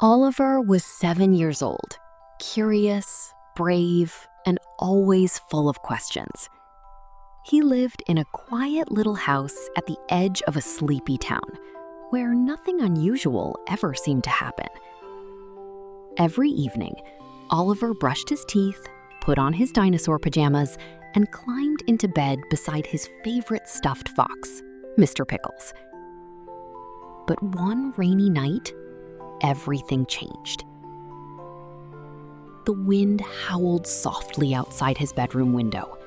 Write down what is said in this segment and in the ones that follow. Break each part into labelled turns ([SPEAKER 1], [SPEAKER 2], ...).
[SPEAKER 1] Oliver was 7 years old, curious, brave, and always full of questions. He lived in a quiet little house at the edge of a sleepy town, where nothing unusual ever seemed to happen. Every evening, Oliver brushed his teeth, put on his dinosaur pajamas, and climbed into bed beside his favorite stuffed fox, Mr. Pickles. But one rainy night, everything changed. The wind howled softly outside his bedroom window.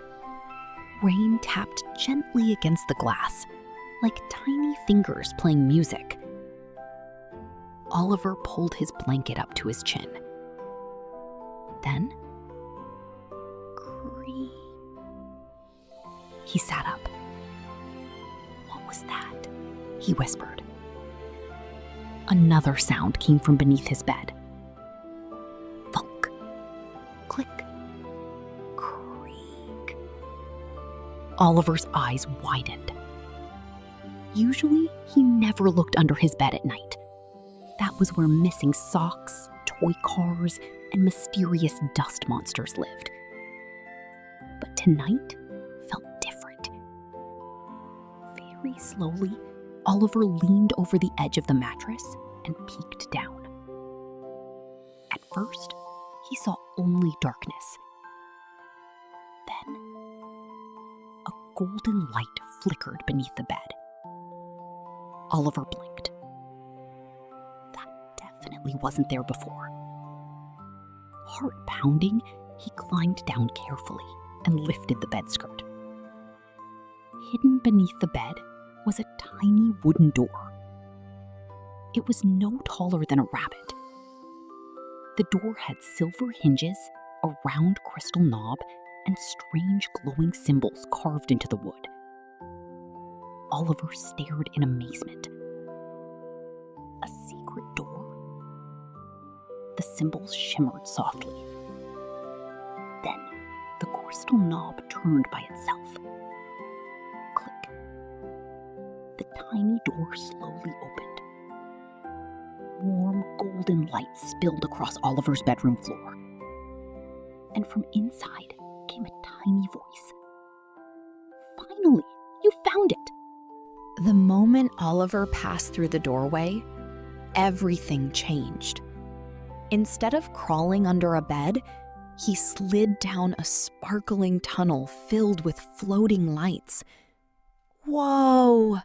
[SPEAKER 1] Rain tapped gently against the glass, like tiny fingers playing music. Oliver pulled his blanket up to his chin. Then, creak. He sat up. "What was that?" he whispered. Another sound came from beneath his bed. Thunk, click, creak. Oliver's eyes widened. Usually, he never looked under his bed at night. That was where missing socks, toy cars, and mysterious dust monsters lived. But tonight felt different. Very slowly, Oliver leaned over the edge of the mattress and peeked down. At first, he saw only darkness. Then, a golden light flickered beneath the bed. Oliver blinked. That definitely wasn't there before. Heart pounding, he climbed down carefully and lifted the bedskirt. Hidden beneath the bed was a tiny wooden door. It was no taller than a rabbit. The door had silver hinges, a round crystal knob, and strange glowing symbols carved into the wood. Oliver stared in amazement. A secret door? The symbols shimmered softly. Then the crystal knob turned by itself. Click. The tiny door slowly opened. Warm golden light spilled across Oliver's bedroom floor. And from inside came a tiny voice. "Finally, you found it!" The moment Oliver passed through the doorway, everything changed. Instead of crawling under a bed, he slid down a sparkling tunnel filled with floating lights. Whoa!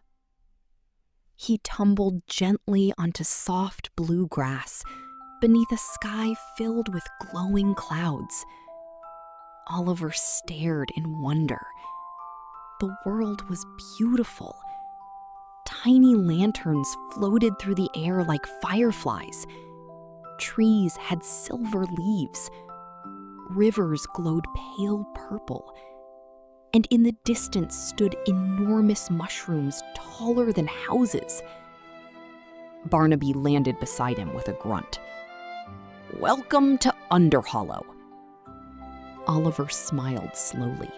[SPEAKER 1] He tumbled gently onto soft blue grass beneath a sky filled with glowing clouds. Oliver stared in wonder. The world was beautiful. Tiny lanterns floated through the air like fireflies. Trees had silver leaves. Rivers glowed pale purple. And in the distance stood enormous mushrooms taller than houses. Barnaby landed beside him with a grunt. "Welcome to Underhollow." Oliver smiled slowly.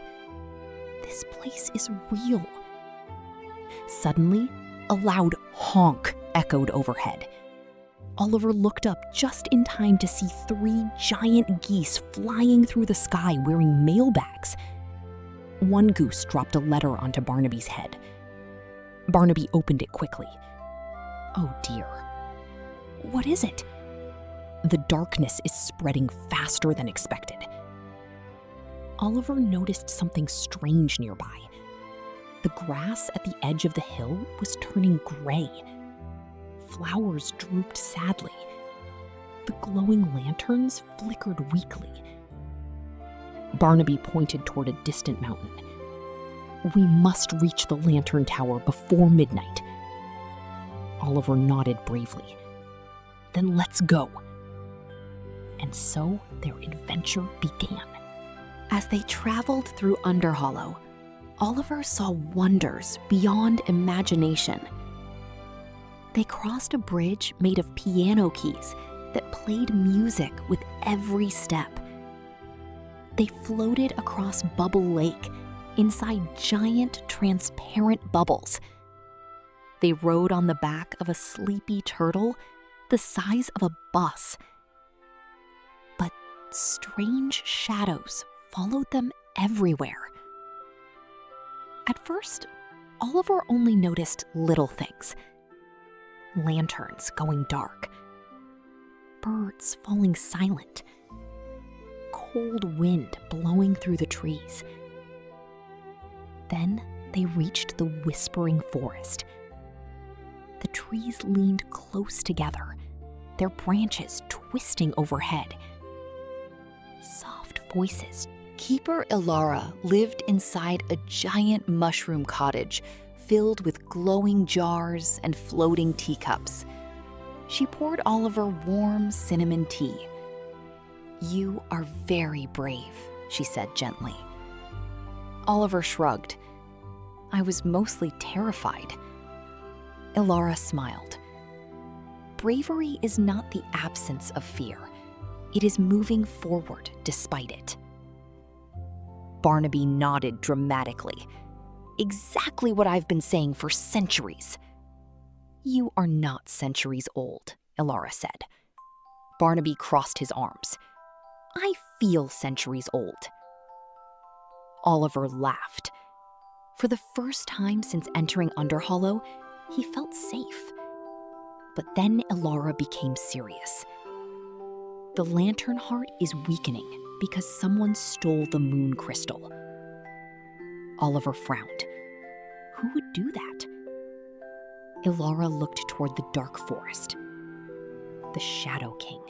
[SPEAKER 1] This place is real. Suddenly, a loud honk echoed overhead. Oliver looked up just in time to see 3 giant geese flying through the sky wearing mailbags. One goose dropped a letter onto Barnaby's head. Barnaby opened it quickly. Oh dear. What is it? The darkness is spreading faster than expected. Oliver noticed something strange nearby. The grass at the edge of the hill was turning gray. Flowers drooped sadly. The glowing lanterns flickered weakly. Barnaby pointed toward a distant mountain. "We must reach the lantern tower before midnight." Oliver nodded bravely. "Then let's go." And so their adventure began. As they traveled through Underhollow, Oliver saw wonders beyond imagination. They crossed a bridge made of piano keys that played music with every step. They floated across Bubble Lake inside giant transparent bubbles. They rode on the back of a sleepy turtle the size of a bus. But strange shadows followed them everywhere. At first, Oliver only noticed little things. Lanterns going dark, birds falling silent, cold wind blowing through the trees. Then they reached the whispering forest. The trees leaned close together, their branches twisting overhead. Soft voices.
[SPEAKER 2] Keeper Ilara lived inside a giant mushroom cottage filled with glowing jars and floating teacups. She poured Oliver warm cinnamon tea. "You are very brave," she said gently. Oliver shrugged. "I was mostly terrified." Ilara smiled. Bravery is not the absence of fear. It is moving forward despite it. Barnaby nodded dramatically. "Exactly what I've been saying for centuries." "You are not centuries old," Ilara said. Barnaby crossed his arms. "I feel centuries old." Oliver laughed. For the first time since entering Underhollow, he felt safe. But then Ilara became serious. "The lantern heart is weakening because someone stole the moon crystal." Oliver frowned. Who would do that? Ilara looked toward the dark forest. The Shadow King.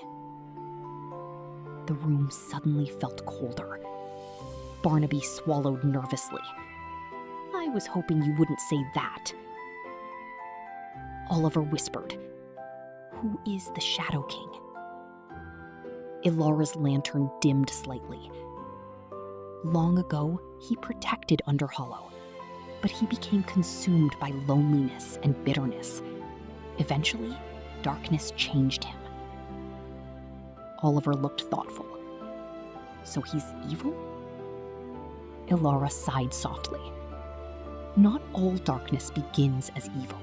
[SPEAKER 2] The room suddenly felt colder. Barnaby swallowed nervously. "I was hoping you wouldn't say that." Oliver whispered, "Who is the Shadow King?" Ilara's lantern dimmed slightly. Long ago, he protected Underhollow, but he became consumed by loneliness and bitterness. Eventually, darkness changed him. Oliver looked thoughtful. "So he's evil?" Ilara sighed softly. "Not all darkness begins as evil."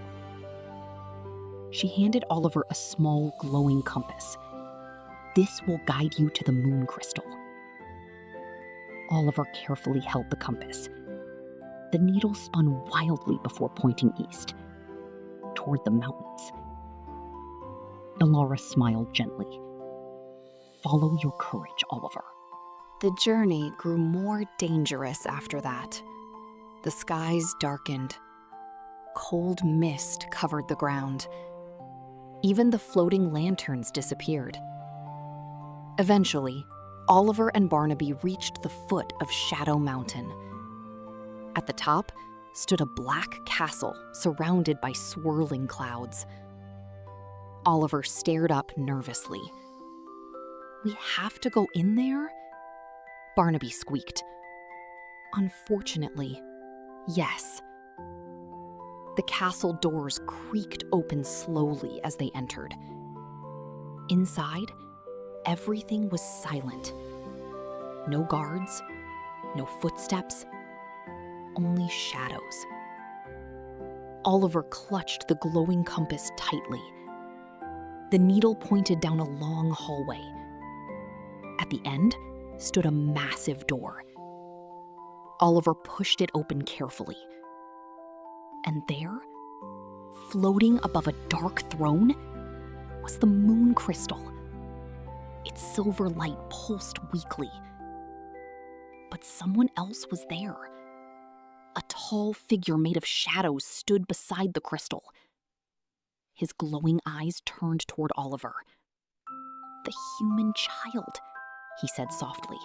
[SPEAKER 2] She handed Oliver a small, glowing compass. "This will guide you to the moon crystal." Oliver carefully held the compass. The needle spun wildly before pointing east, toward the mountains. Ilara smiled gently. "Follow your courage, Oliver." The journey grew more dangerous after that. The skies darkened. Cold mist covered the ground. Even the floating lanterns disappeared. Eventually, Oliver and Barnaby reached the foot of Shadow Mountain. At the top stood a black castle surrounded by swirling clouds. Oliver stared up nervously. "We have to go in there?" Barnaby squeaked. "Unfortunately, yes." The castle doors creaked open slowly as they entered. Inside, everything was silent. No guards, no footsteps, only shadows. Oliver clutched the glowing compass tightly. The needle pointed down a long hallway. At the end stood a massive door. Oliver pushed it open carefully. And there, floating above a dark throne, was the moon crystal. Its silver light pulsed weakly. But someone else was there. A tall figure made of shadows stood beside the crystal. His glowing eyes turned toward Oliver. "The human child," he said softly.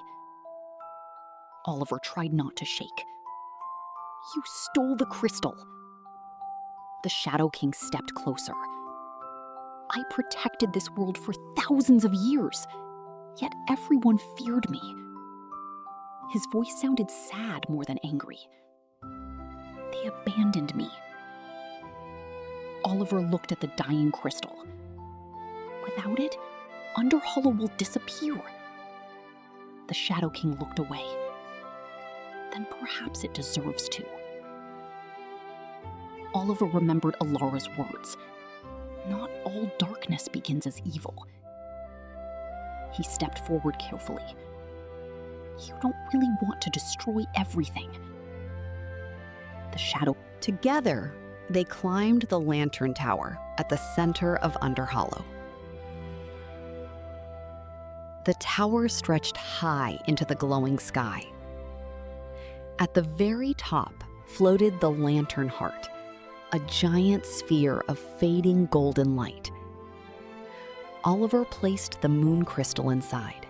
[SPEAKER 2] Oliver tried not to shake. "You stole the crystal." The Shadow King stepped closer. "I protected this world for thousands of years, yet everyone feared me." His voice sounded sad more than angry. "They abandoned me." Oliver looked at the dying crystal. "Without it, Underhollow will disappear." The Shadow King looked away. "Then perhaps it deserves to." Oliver remembered Ilara's words.
[SPEAKER 1] Not all darkness begins as evil. He stepped forward carefully. You don't really want to destroy everything. The shadow.
[SPEAKER 2] Together, they climbed the lantern tower at the center of Underhollow. The tower stretched high into the glowing sky. At the very top floated the lantern heart, a giant sphere of fading golden light. Oliver placed the moon crystal inside.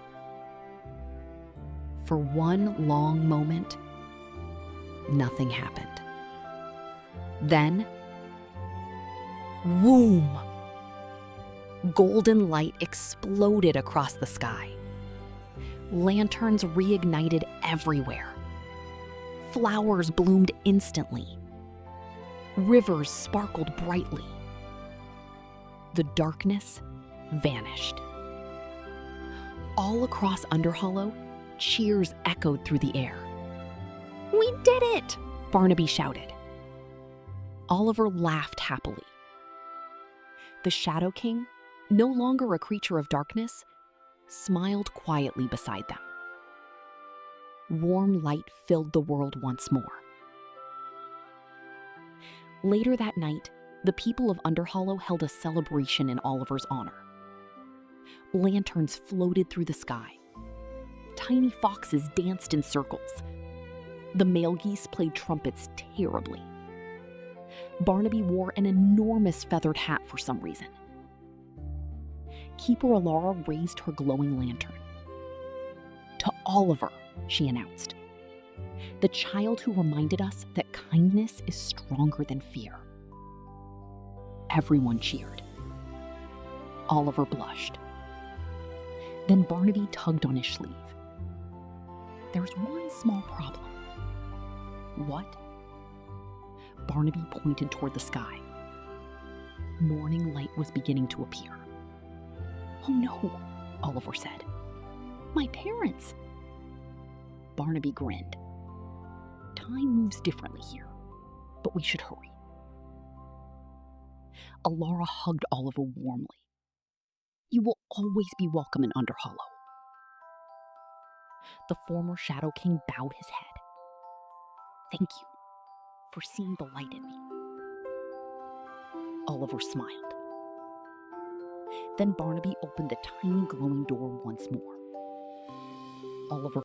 [SPEAKER 2] For one long moment, nothing happened. Then, whoom! Golden light exploded across the sky. Lanterns reignited everywhere. Flowers bloomed instantly. Rivers sparkled brightly. The darkness vanished. All across Underhollow, cheers echoed through the air. "We did it!" Barnaby shouted. Oliver laughed happily. The Shadow King, no longer a creature of darkness, smiled quietly beside them. Warm light filled the world once more. Later that night, the people of Underhollow held a celebration in Oliver's honor. Lanterns floated through the sky. Tiny foxes danced in circles. The male geese played trumpets terribly. Barnaby wore an enormous feathered hat for some reason. Keeper Alara raised her glowing lantern. "To Oliver," she announced. "The child who reminded us that kindness is stronger than fear." Everyone cheered. Oliver blushed. Then Barnaby tugged on his sleeve. "There's one small problem." "What?" Barnaby pointed toward the sky. Morning light was beginning to appear. "Oh no," Oliver said. "My parents." Barnaby grinned. "Time moves differently here, but we should hurry." Alara hugged Oliver warmly. "You will always be welcome in Underhollow." The former Shadow King bowed his head. "Thank you for seeing the light in me." Oliver smiled. Then Barnaby opened the tiny glowing door once more. Oliver